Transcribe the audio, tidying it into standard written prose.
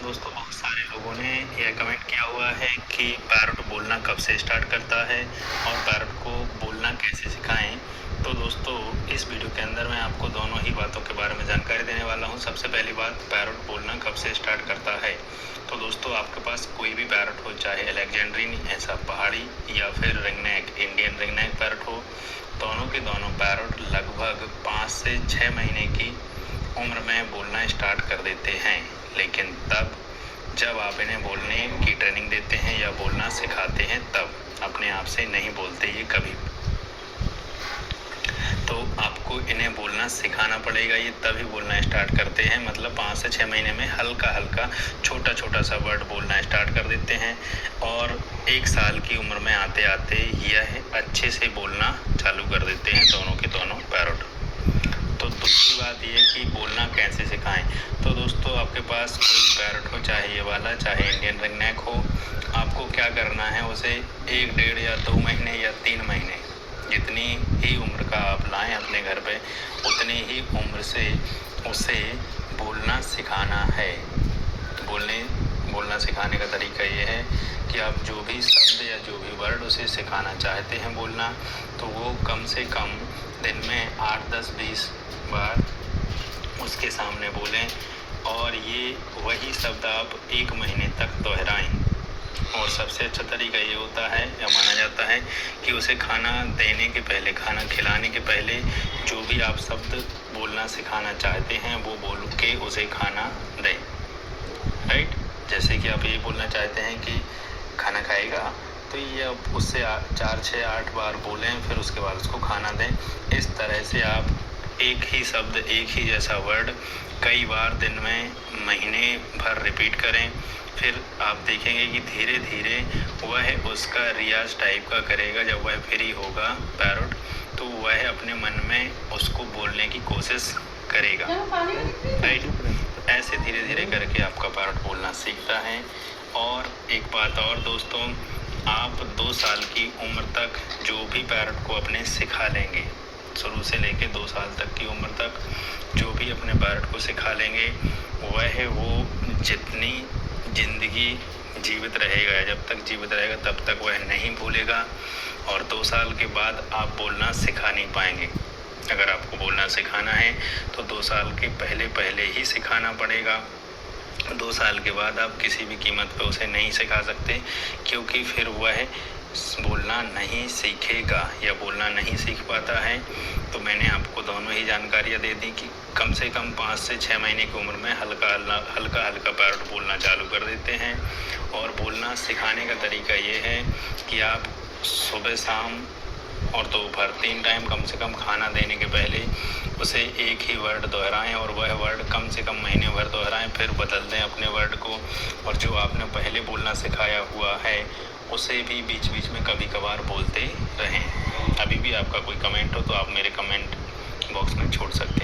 दोस्तों बहुत सारे लोगों ने यह कमेंट किया हुआ है कि पैरट बोलना कब से स्टार्ट करता है और पैरट को बोलना कैसे सिखाएं। तो दोस्तों इस वीडियो के अंदर मैं आपको दोनों ही बातों के बारे में जानकारी देने वाला हूं। सबसे पहली बात, पैरट बोलना कब से स्टार्ट करता है। तो दोस्तों आपके पास कोई भी पैरट हो, चाहे अलेक्जेंड्रियन ऐसा पहाड़ी या फिर रिंगनेक इंडियन रिंगनेक पैरट हो, दोनों के दोनों पैरट लगभग 5 से 6 महीने की उम्र में बोलना स्टार्ट कर देते हैं। लेकिन तब जब आप इन्हें बोलने की ट्रेनिंग देते हैं या बोलना सिखाते हैं, तब अपने आप से नहीं बोलते ये कभी। तो आपको इन्हें बोलना सिखाना पड़ेगा, ये तभी बोलना स्टार्ट करते हैं। मतलब 5 से 6 महीने में हल्का हल्का छोटा छोटा सा वर्ड बोलना स्टार्ट कर देते हैं और 1 साल की उम्र में आते आते यह अच्छे से बोलना चालू कर देते हैं, दोनों के दोनों पैरट। तो दूसरी बात ये कि बोलना कैसे सिखाएं। तो दोस्तों आपके पास कोई पैरट हो, चाहे ये वाला चाहे इंडियन रिंगनेक हो, आपको क्या करना है, उसे 1, 1.5 या 2 महीने या 3 महीने जितनी ही उम्र का आप लाएं अपने घर पे, उतनी ही उम्र से उसे बोलना सिखाना है। बोलना सिखाने का तरीका ये है कि आप जो भी शब्द या जो भी वर्ड उसे सिखाना चाहते हैं बोलना, तो वो कम से कम दिन में 8, 10, 20 बार उसके सामने बोलें और ये वही शब्द आप 1 महीने तक दोहराएं। और सबसे अच्छा तरीका ये होता है या माना जाता है कि उसे खाना देने के पहले, खाना खिलाने के पहले जो भी आप शब्द बोलना सिखाना चाहते हैं वो बोल के उसे खाना दें। राइट, जैसे कि आप ये बोलना चाहते हैं कि खाना खाएगा, तो ये आप उससे 4, 6, 8 बार बोलें, फिर उसके बाद उसको खाना दें। इस तरह से आप एक ही शब्द, एक ही जैसा वर्ड कई बार दिन में महीने भर रिपीट करें। फिर आप देखेंगे कि धीरे धीरे वह उसका रियाज टाइप का करेगा। जब वह फ्री होगा पैरट, तो वह अपने मन में उसको बोलने की कोशिश करेगा। राइट, ऐसे धीरे धीरे करके आपका पैरट बोलना सीखता है। और एक बात और दोस्तों, आप 2 साल की उम्र तक जो भी पैरट को अपने सिखा लेंगे, शुरू से लेके 2 साल तक की उम्र तक जो भी अपने पैरट को सिखा लेंगे, वह वो जितनी ज़िंदगी जीवित रहेगा, जब तक जीवित रहेगा तब तक वह नहीं भूलेगा। और 2 साल के बाद आप बोलना सिखा नहीं पाएंगे। अगर आपको बोलना सिखाना है तो 2 साल के पहले ही सिखाना पड़ेगा। 2 साल के बाद आप किसी भी कीमत पे उसे नहीं सिखा सकते, क्योंकि फिर वह बोलना नहीं सीखेगा या बोलना नहीं सीख पाता है। तो मैंने आपको दोनों ही जानकारियाँ दे दी कि कम से कम 5 से 6 महीने की उम्र में हल्का पैरट बोलना चालू कर देते हैं। और बोलना सिखाने का तरीका ये है कि आप सुबह, शाम और दोपहर 3 टाइम कम से कम खाना देने के पहले उसे एक ही वर्ड दोहराएं और वह वर्ड कम से कम महीने भर दोहराएं, फिर बदल दें अपने वर्ड को। और जो आपने पहले बोलना सिखाया हुआ है उसे भी बीच बीच में कभी कभार बोलते रहें। अभी भी आपका कोई कमेंट हो तो आप मेरे कमेंट बॉक्स में छोड़ सकते हैं।